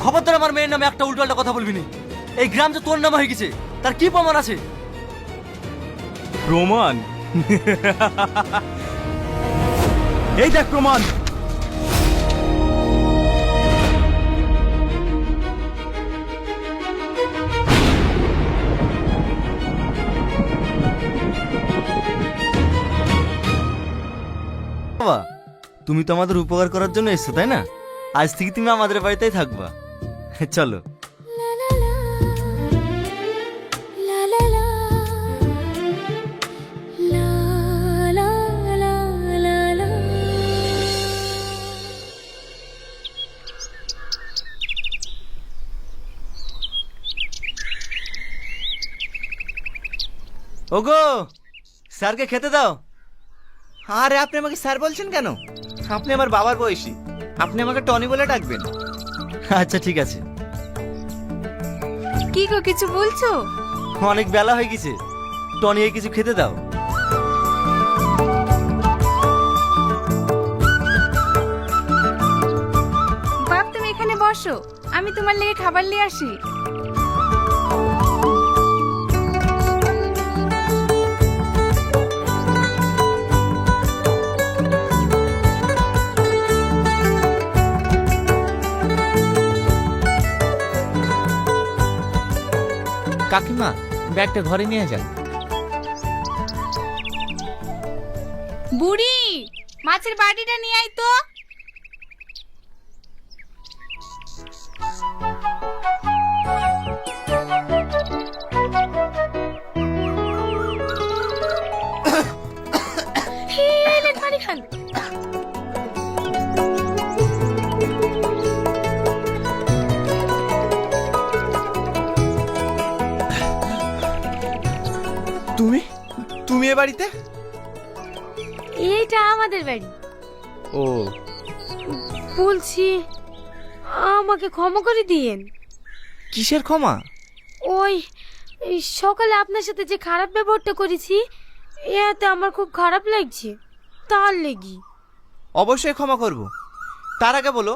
খবরদার আমার মেয়ের নামে একটা উল্টোপাল্টা কথা বলবি না। এই গ্রাম যে তোর নামে হয়ে গেছে, তার কি প্রমাণ আছে? প্রমাণ? এই দেখ প্রমাণ। বাবা, তুমি তো আমাদের উপকার করার জন্য এসছো, তাই না? আজ থেকে তুমি আমাদের বাড়িতেই থাকবা। চলো। ওগো, স্যারকে খেতে দাও। আরে আপনি আমাকে স্যার বলছেন কেন? আপনি আমার বাবার বয়সী, আপনি আমাকে টনি বলে ডাকবেন। আচ্ছা ঠিক আছে। কি গো, কিছু বলছো? অনেক বেলা হয়ে গেছে, টনিকে কিছু খেতে দাও। বাপ তুমি এখানে বসো, আমি তোমার লেগে খাবার নিয়ে আসি। কাকিমা, ব্যাগটা ঘরে নিয়ে যান। বুড়ি, মাছের বাটিটা নিয়ে আয় তো। পানি খান। তুমি তুমি এ বাড়িতে? এইটা আমাদের বাড়ি। ও, বলছি আমাকে ক্ষমা করে দিয়েন। কিসের ক্ষমা? ওই এই সকালে আপনার সাথে যে খারাপ ব্যবহারটা করেছি, এতে আমার খুব খারাপ লাগছে, তার লেগি। অবশ্যই ক্ষমা করব। তার আগে বলো,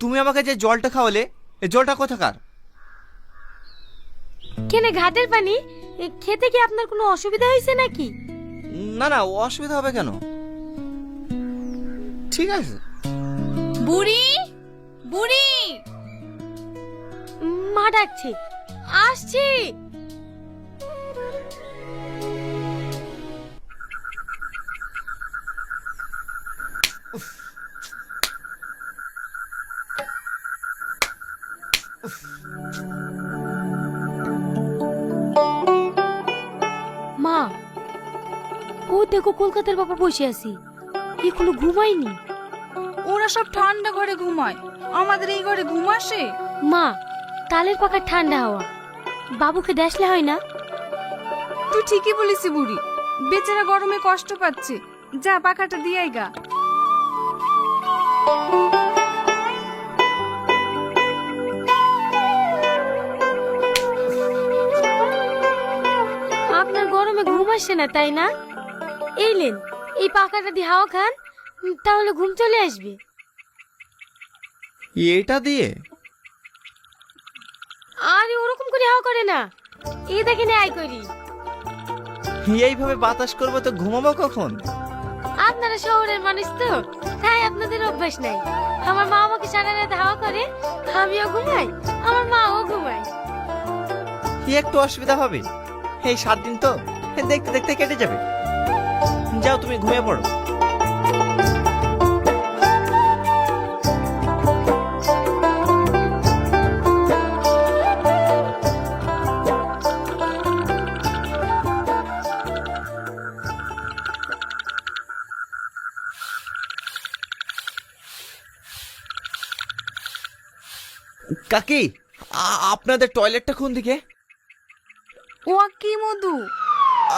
তুমি আমাকে যে জলটা খাওয়ালে, এই জলটা কোথাকার? কেন ঘাটের পানি? খেতে কি আপনার কোনো অসুবিধা হয়েছে নাকি? না না, অসুবিধা হবে কেন? ঠিক আছে। বুড়ি, বুড়ি। মা ডাকছে, আসছি। মা, ও দেখো কলকাতার বাবা বসে আছি, এখনো ঘুমাইনি। ওরা সব ঠান্ডা ঘরে ঘুমায়, আমাদের এই ঘরে ঘুম আসে? মা, তালের পাখার ঠান্ডা হাওয়া বাবুকে দেখলে হয় না? তুই ঠিকই বলিস বুড়ি, বেচারা গরমে কষ্ট পাচ্ছে। যা পাখাটা দিয়ে গা। আপনার গরমে ঘুম আসছে না তাই না? এই লেন, এই পাখাটা দিয়ে হাওয়া খান, তাহলে ঘুম চলে আসবে। এটা দিয়ে? আরে ওরকম করে হাওয়া করে না, এই দেখেন আই করি। এইভাবে বাতাস করবো তো ঘুমাবো কখন? আপনারা শহরের মানুষ তো, তাই আপনাদের অভ্যাস নাই। আমার মা আমাকে সারা রাত হাওয়া করে, আমিও ঘুমাই, আমার মাও ঘুমায়। কি একটু অসুবিধা হবে? এই 7 দিন তো দেখতে দেখতে কেটে যাবে। যাও, তুমি ঘুমিয়ে পড়ো। কাকি, আপনাদের টয়লেটটা কোন দিকে? ও কি মধু,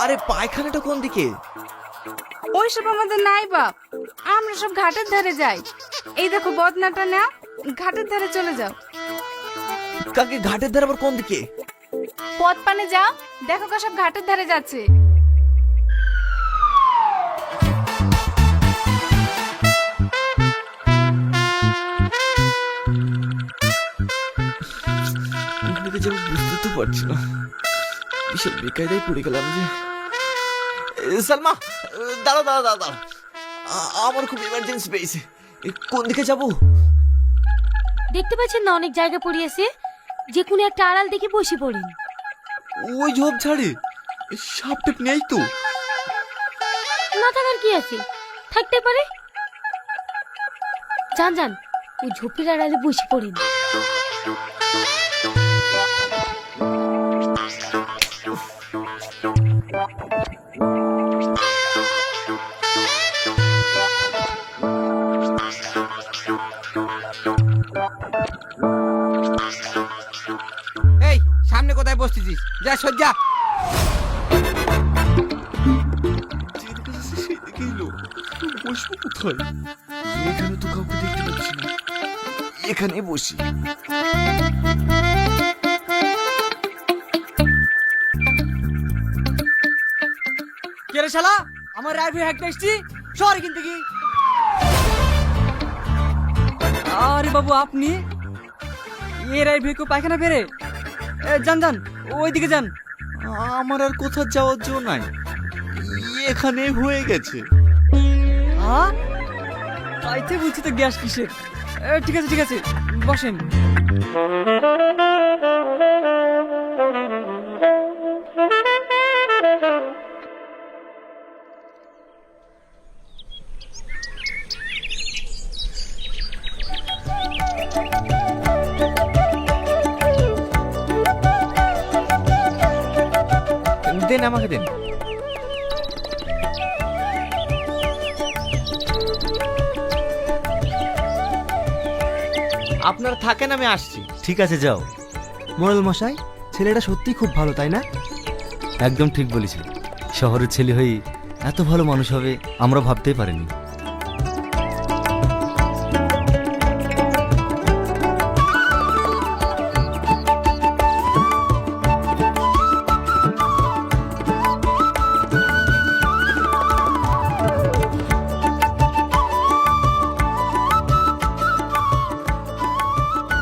আরে পায়খানাটা কোন দিকে? ওইসব আমাদের নাই বাপ, আমরা সব ঘাটের ধারে যাই। এই দেখো বদনাটা না, ঘাটের ধারে চলে যাও। কাকি, ঘাটের ধারে আবার কোন দিকে? পথ পানে যাও, দেখো সব ঘাটের ধারে যাচ্ছে। দিকে যাবো বুঝতে তো পারছি না, বিশাল বেকায়দায় পড়ে গেলাম যে। সালমা, দাঁড়াও দাঁড়াও দাঁড়াও দাঁড়াও, আমার খুব ইমার্জেন্সি পেয়েছে। কোন দিকে যাবো? দেখতে পাচ্ছেন না অনেক জায়গা পড়িয়েছে, যে কোনো একটা আড়াল দেখে বসে পড়েন। ওই ঝোপ ঝাড়ে সাপ টেপ নেই তো? না থাকার কি আছে, থাকতে পারে। যান যান, ওই ঝোপের আড়ালে বসে পড়েন। এই সামনে কোথায় বসতেছিস? যা সজ্জা। সেদিকে এলো, বসবো কোথায়? এখানে তো কাউকে দেখতে পাচ্ছি না, এখানে বসি। কে রে শালা? আমার রাইফেল হ্যাক করছি, শহর কিনতে কি? আরে বাবু আপনি এ রাইফেল কো পায়খানা ফেরে? যান যান, ওইদিকে যান। আমার আর কোথাও যাওয়ার জন্য নাই, এখানে হয়ে গেছে। হ্যাঁ তাইতে বলছি তো গ্যাস কিসের। ঠিক আছে ঠিক আছে, বসেন। দেন আমাকে দেন। আপনারা থাকেন, আমি আসছি। ঠিক আছে যাও। মোড়ল মশাই, ছেলেটা সত্যি খুব ভালো, তাই না? একদম ঠিক বলেছি, শহরের ছেলে হয়ে এত ভালো মানুষ হবে আমরা ভাবতেই পারিনি।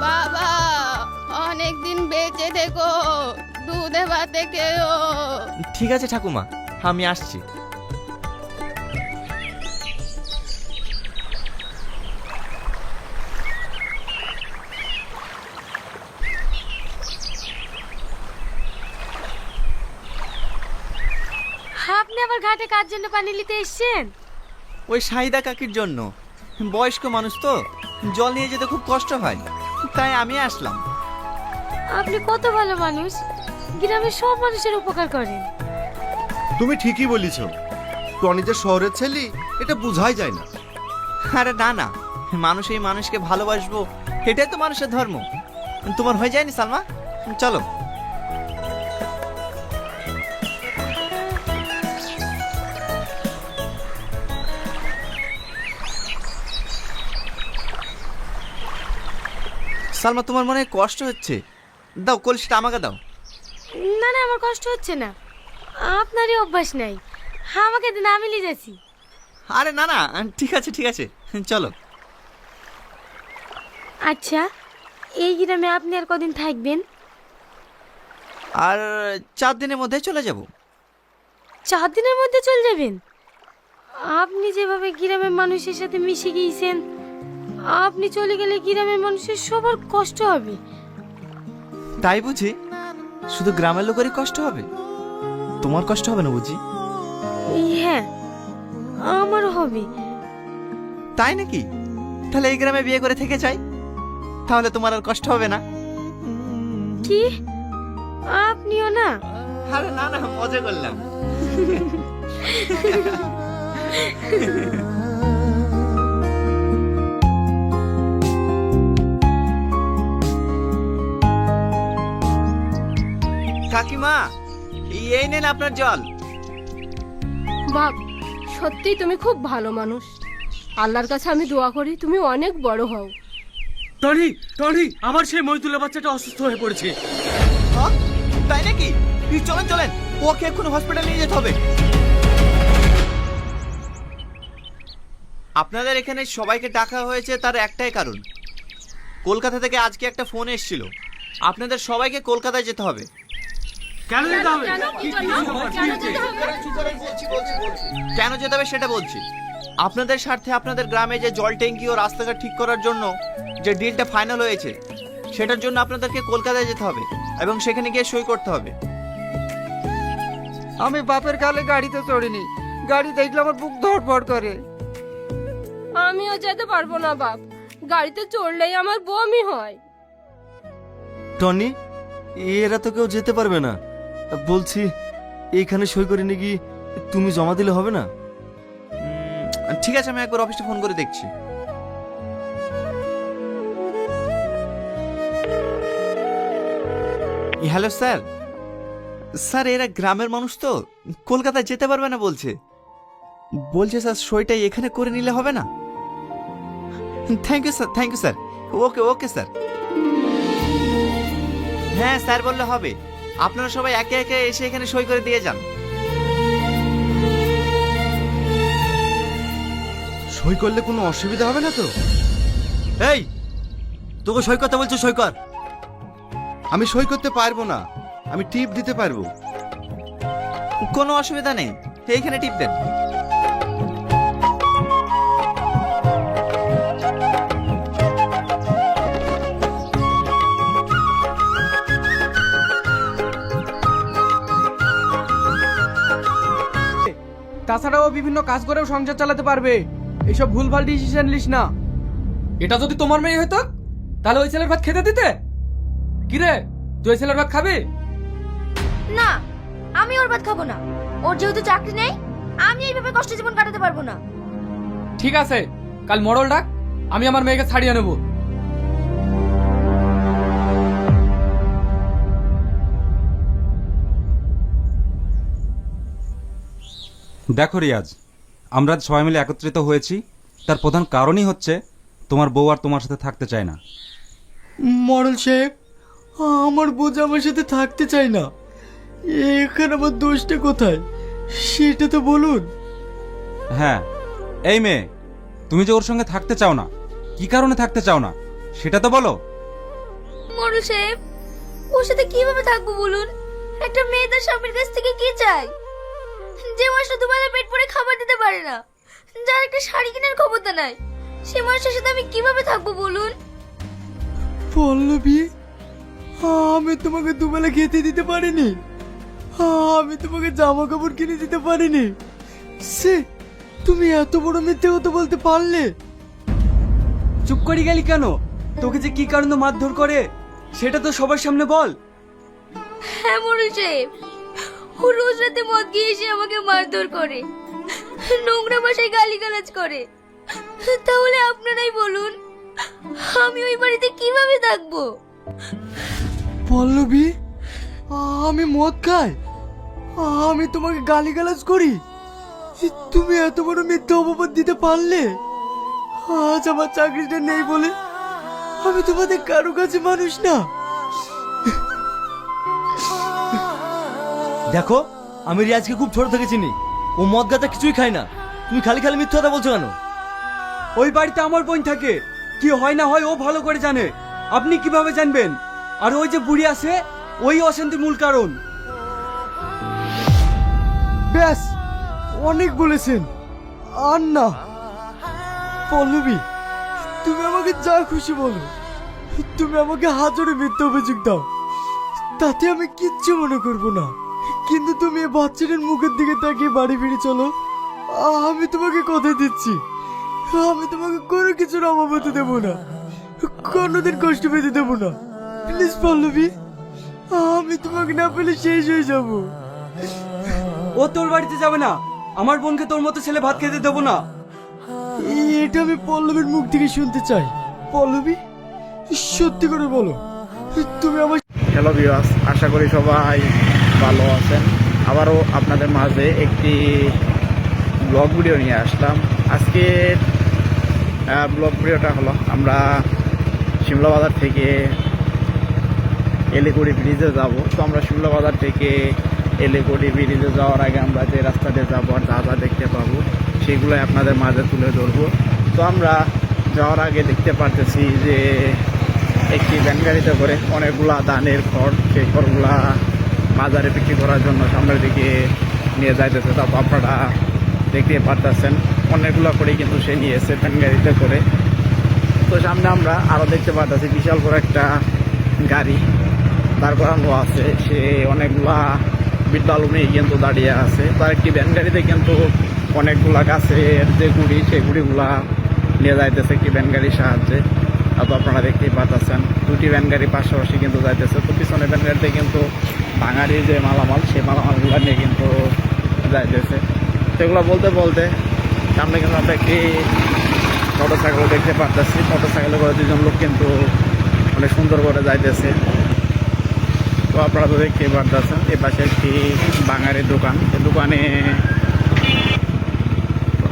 বাবা অনেক দিন বেঁচে থেকো, দুধে ভাতে খেও। ঠিক আছে ঠাকুমা, আমি আসছি। আপনি আবার ঘাটে কার জন্য পানি নিতে এসেছেন? ওই শাহিদা কাকির জন্য, বয়স্ক মানুষ তো, জল নিয়ে যেতে খুব কষ্ট হয়, তাই আমি আসলাম। আপনি কত ভালো মানুষ, গ্রামের সব মানুষের উপকার করেন। তুমি ঠিকই বলিছ, টনি যে শহরের ছেলে এটা বোঝাই যায় না। আরে না না, মানুষ এই মানুষকে ভালোবাসবো, এটাই তো মানুষের ধর্ম। তোমার হয়ে যায়নি সালমা? চলো। সালমা, তোমার মনে হয় কষ্ট হচ্ছে, দাও কলসিটা আমাকে দাও। না না, আমার কষ্ট হচ্ছে না, আপনারই অভ্যাস নাই। আমাকে দিন, আমি নিয়ে যাচ্ছি। আরে না না, ঠিক আছে ঠিক আছে, চলো। আচ্ছা, এই গ্রামে আপনি আর কদিন থাকবেন? আর 4 দিনের মধ্যে চলে যাব। 4 দিনের মধ্যে চলে যাবেন? আপনি যেভাবে গ্রামের মানুষের সাথে মিশে গিয়েছেন, আপনি চলে গেলে গ্রামের মানুষের সবার কষ্ট হবে। তাই বুঝি? শুধু গ্রামের লোকেরই কষ্ট হবে, তোমার কষ্ট হবে না বুঝি? হ্যাঁ, আমারও হবে। তাই নাকি? তাহলে এই গ্রামে বিয়ে করে থেকে যাই, তাহলে তোমার আর কষ্ট হবে না। কি আপনিও না? আরে না না, মজা করলাম। কাকিমা, এই নেন আপনার জল। বাপ, সত্যিই তুমি খুব ভালো মানুষ। আল্লাহর কাছে আমি দোয়া করি তুমি অনেক বড় হও। টনি টনি, আমার সেই মইদুলের বাচ্চাটা অসুস্থ হয়ে পড়েছে। হ্যাঁ? তাই নাকি? চলেন চলেন, ওকে এখন হসপিটাল নিয়ে যেতে হবে। আপনাদের এখানে সবাইকে ডাকা হয়েছে তার একটাই কারণ, কলকাতা থেকে আজকে একটা ফোন এসেছিল, আপনাদের সবাইকে কলকাতায় যেতে হবে। কেন যেতে হবে সেটা বলছি। আপনাদের স্বার্থে আপনাদের গ্রামে যে জল ট্যাঙ্কি ও রাস্তাঘাট ঠিক করার জন্য যে ডিলটা ফাইনাল হয়েছে সেটার জন্য আপনাদেরকে কলকাতায় যেতে হবে এবং সেখানে গিয়ে সই করতে হবে। আমি বাপের কালে গাড়িতে চড়িনি, গাড়ি দেখলে আমার বুক ধড়ফড় করে। আমিও যেতে পারবো না বাপ, গাড়িতে চড়লেই আমার বমি হয়। টনি, এরা তো কেউ যেতে পারবে না। বলছি এইখানে সই করে নিয়ে কি তুমি জমা দিলে হবে না? ঠিক আছে, আমি একবার অফিসে ফোন করে দেখছি। Hello sir. স্যার এরা গ্রামের মানুষ তো কলকাতায় যেতে পারবে না বলছে স্যার সইটাই এখানে করে নিলে হবে না? Thank you sir. Okay sir. হ্যাঁ স্যার বললে হবে। আপনারা সবাই একে একে এসে এখানে সই করে দিয়ে যান। সই করলে কোনো অসুবিধা হবে না তো? এই, তোকে সই করতে বলছো, সই কর। আমি সই করতে পারবো না, আমি টিপ দিতে পারবো। কোনো অসুবিধা নেই, এইখানে টিপ দেন। তাছাড়াও বিভিন্ন কাজ করেও সংসার চালাতে পারবে। এইসব ভুলভাল ডিসিশন নিস না। এটা যদি তোমার মেয়ে হতো তাহলে ওই ছেলের ভাত খেতে দিতে? কিরে, তুই ওই ছেলের ভাত খাবি? না, আমি ওর ভাত খাবো না। ওর যেহেতু চাকরি নেই, আমি এইভাবে কষ্ট জীবন কাটাতে পারবো না। ঠিক আছে, কাল মরল ডাক, আমি আমার মেয়েকে ছাড়িয়ে নেব। দেখো রিয়াজ, আমরা সবাই মিলে একত্রিত হয়েছি, তার প্রধান কারণই হচ্ছে তোমার বউ আর তোমার সাথে থাকতে চায় না। মরল সাহেব, আমার বউ আমার সাথে থাকতে চায় না। এখানে আমার দোষটা কোথায় সেটা তো বলুন। হ্যাঁ, এই মেয়ে, তুমি যে ওর সঙ্গে থাকতে চাও না, কি কারণে থাকতে চাও না সেটা তো বলো। মোড়ল সাহেব, ওর সাথে কিভাবে থাকবো বলুন? একটা মেয়ে তার স্বামীর কাছ থেকে কি চায়? যে মানুষটা দুবেলা পেট ভরে খাবার দিতে পারে না, যার একটা শাড়ি কেনার ক্ষমতা নাই, সে মানুষের সাথে আমি কিভাবে থাকবো বলুন? পল্লবী, আমি তোমাকে দুবেলা খেতে দিতে পারিনি, আমি তোমাকে জামা কাপড় কিনে দিতে পারিনি, সে তুমি এত বড় মিথ্যে কথা বলতে পারলে? চুপ করে গেলি কেন? তোকে যে কি কারণে মারধর করে সেটা তো সবার সামনে বল। হ্যাঁ মোড়ল সাহেব, ও রোজ রাতে মদ গিয়ে এসে আমাকে মারধর করে, নোংরা ভাষায় গালিগালাজ করে। তাহলে আপনারাই বলুন, আমি ওই বাড়িতে কিভাবে থাকবো? পল্লবী, আমি মদ খাই, আমি তোমাকে গালিগালাজ করি, তুমি এত বড় মিথ্যা অপবাদ দিতে পারলে? আজ আমার চাকরিটা নেই বলে আমি তোমাদের কারো কাছে মানুষ না। দেখো, আমি রিয়াজকে খুব ছোট থেকে চিনি, ও মদ গাঁজা কিছুই খায় না। তুমি খালি খালি মিথ্যা কথা বলছো কেন? ওই বাড়িতে আমার বোন থাকে, কি হয় না হয় ও ভালো করে জানে, আপনি কিভাবে জানবেন? আর ওই যে বুড়ি আছে, ওই অশান্তির মূল কারণ। ব্যাস, অনেক বলেছেন, আর না। পল্লবী, তুমি আমাকে যা খুশি বলো, তুমি আমাকে হাজারে মিথ্যা অভিযোগ দাও, তাতে আমি কিচ্ছু মনে করবো না। কিন্তু তুমি এই বাচ্চাটার মুখের দিকে তাকিয়ে বাড়ি ফিরে চলো, আমি তোমাকে কথা দিচ্ছি, আমি তোমাকে কোনো কিছুর অভাব হতে দেবো না, কোনোদিন কষ্ট পেতে দেবো না। প্লিজ পল্লবী, আমি তোমাকে না পেলে শেষ হয়ে যাবো। ও তোর বাড়িতে যাবে না, আমার বোনকে তোর মতো ছেলে ভাত খেতে দেবো না। এটা আমি পল্লবীর মুখ থেকে শুনতে চাই। পল্লবী, সত্যি করে বলো, তুমি আমার। হ্যালো ভিউয়ার্স, আশা করি সবাই ভালো আছেন। আবারও আপনাদের মাঝে একটি ব্লগ ভিডিও নিয়ে আসলাম। আজকের ব্লগ ভিডিওটা হলো, আমরা শিমলা বাজার থেকে এলিকুড়ি ব্রিজে যাব। তো আমরা শিমলা বাজার থেকে এলিকুড়ি ব্রিজে যাওয়ার আগে আমরা যে রাস্তাতে যাবো আর যা যা দেখতে পাবো সেগুলোই আপনাদের মাঝে তুলে ধরবো। তো আমরা যাওয়ার আগে দেখতে পারতেছি যে একটি ভ্যান গাড়িতে করে অনেকগুলা ধানের খড়, সেই খড়গুলা বাজারে বিক্রি করার জন্য সামনের দিকে নিয়ে যাইতেছে। তারপর আপনারা দেখতে পারতেছেন অনেকগুলো করে কিন্তু সে নিয়েছে ভ্যান গাড়িতে করে। তো সামনে আমরা আরও দেখতে পারতেছি বিশাল বড় একটা গাড়ি দাঁড় করানো আছে, সে অনেকগুলা বিদ্যালু নিয়ে কিন্তু দাঁড়িয়ে আছে। তার একটি ভ্যান গাড়িতে কিন্তু অনেকগুলা গাছের যে গুড়ি, সেই গুড়িগুলা নিয়ে যাইতেছে একটি ভ্যান গাড়ির সাহায্যে। তো আপনারা দেখতেই পাচ্ছেন দুটি ভ্যান গাড়ি পাশাপাশি কিন্তু যাইতেছে। তো পিছনে ভ্যান গাড়িতে কিন্তু ভাঙারি যে মালামাল, সেই মালামালগুলো নিয়ে কিন্তু যাইতেছে। সেগুলো বলতে বলতে সামনে কিন্তু আমরা একটি মোটরসাইকেল দেখতে পাচ্ছি। মোটরসাইকেলে করে দুজন লোক কিন্তু অনেক সুন্দর করে যাইতেছে। তো আপনারা তো দেখতেই পাচ্ছেন এ পাশে একটি বাঙালির দোকান। এই দোকানে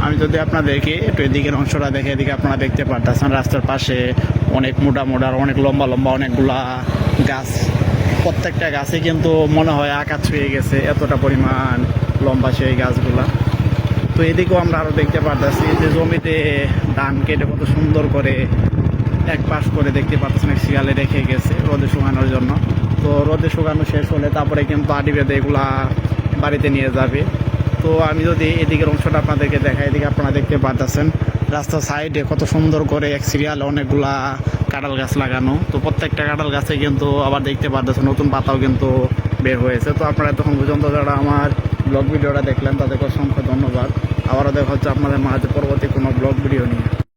আমি যদি আপনাদেরকে একটু এদিকের অংশটা দেখে, এদিকে আপনারা দেখতে পাচ্ছেন রাস্তার পাশে অনেক মোটা মোটা অনেক লম্বা লম্বা অনেকগুলা গাছ। প্রত্যেকটা গাছে কিন্তু মনে হয় আকাশ ছুঁয়ে গেছে, এতটা পরিমাণ লম্বা সেই গাছগুলা। তো এদিকেও আমরা আরও দেখতে পাচ্ছি যে জমিতে ধান কেটে কত সুন্দর করে এক পাশ করে দেখতে পাচ্ছেন এক শিয়ালে রেখে গেছে রোদে শুকানোর জন্য। তো রোদে শুকানো শেষ হলে তারপরে কিন্তু আড়ি বেঁধে এগুলা বাড়িতে নিয়ে যাবে। তো আমি যদি এদিকের অংশটা আপনাদেরকে দেখাই, এদিকে আপনারা দেখতে পাচ্ছেন রাস্তার সাইডে কত সুন্দর করে এক সিরিয়ালে অনেকগুলা কাঁঠাল গাছ লাগানো। তো প্রত্যেকটা কাঁঠাল গাছে কিন্তু আবার দেখতে পাচ্ছেন নতুন পাতাও কিন্তু বের হয়েছে। তো আপনারা তখন পর্যন্ত যারা আমার ব্লগ ভিডিওটা দেখলেন তাদেরকে অসংখ্য ধন্যবাদ। আবারও দেখা হচ্ছে আপনাদের মাঝে পরবর্তী কোনো ব্লগ ভিডিও নিয়ে।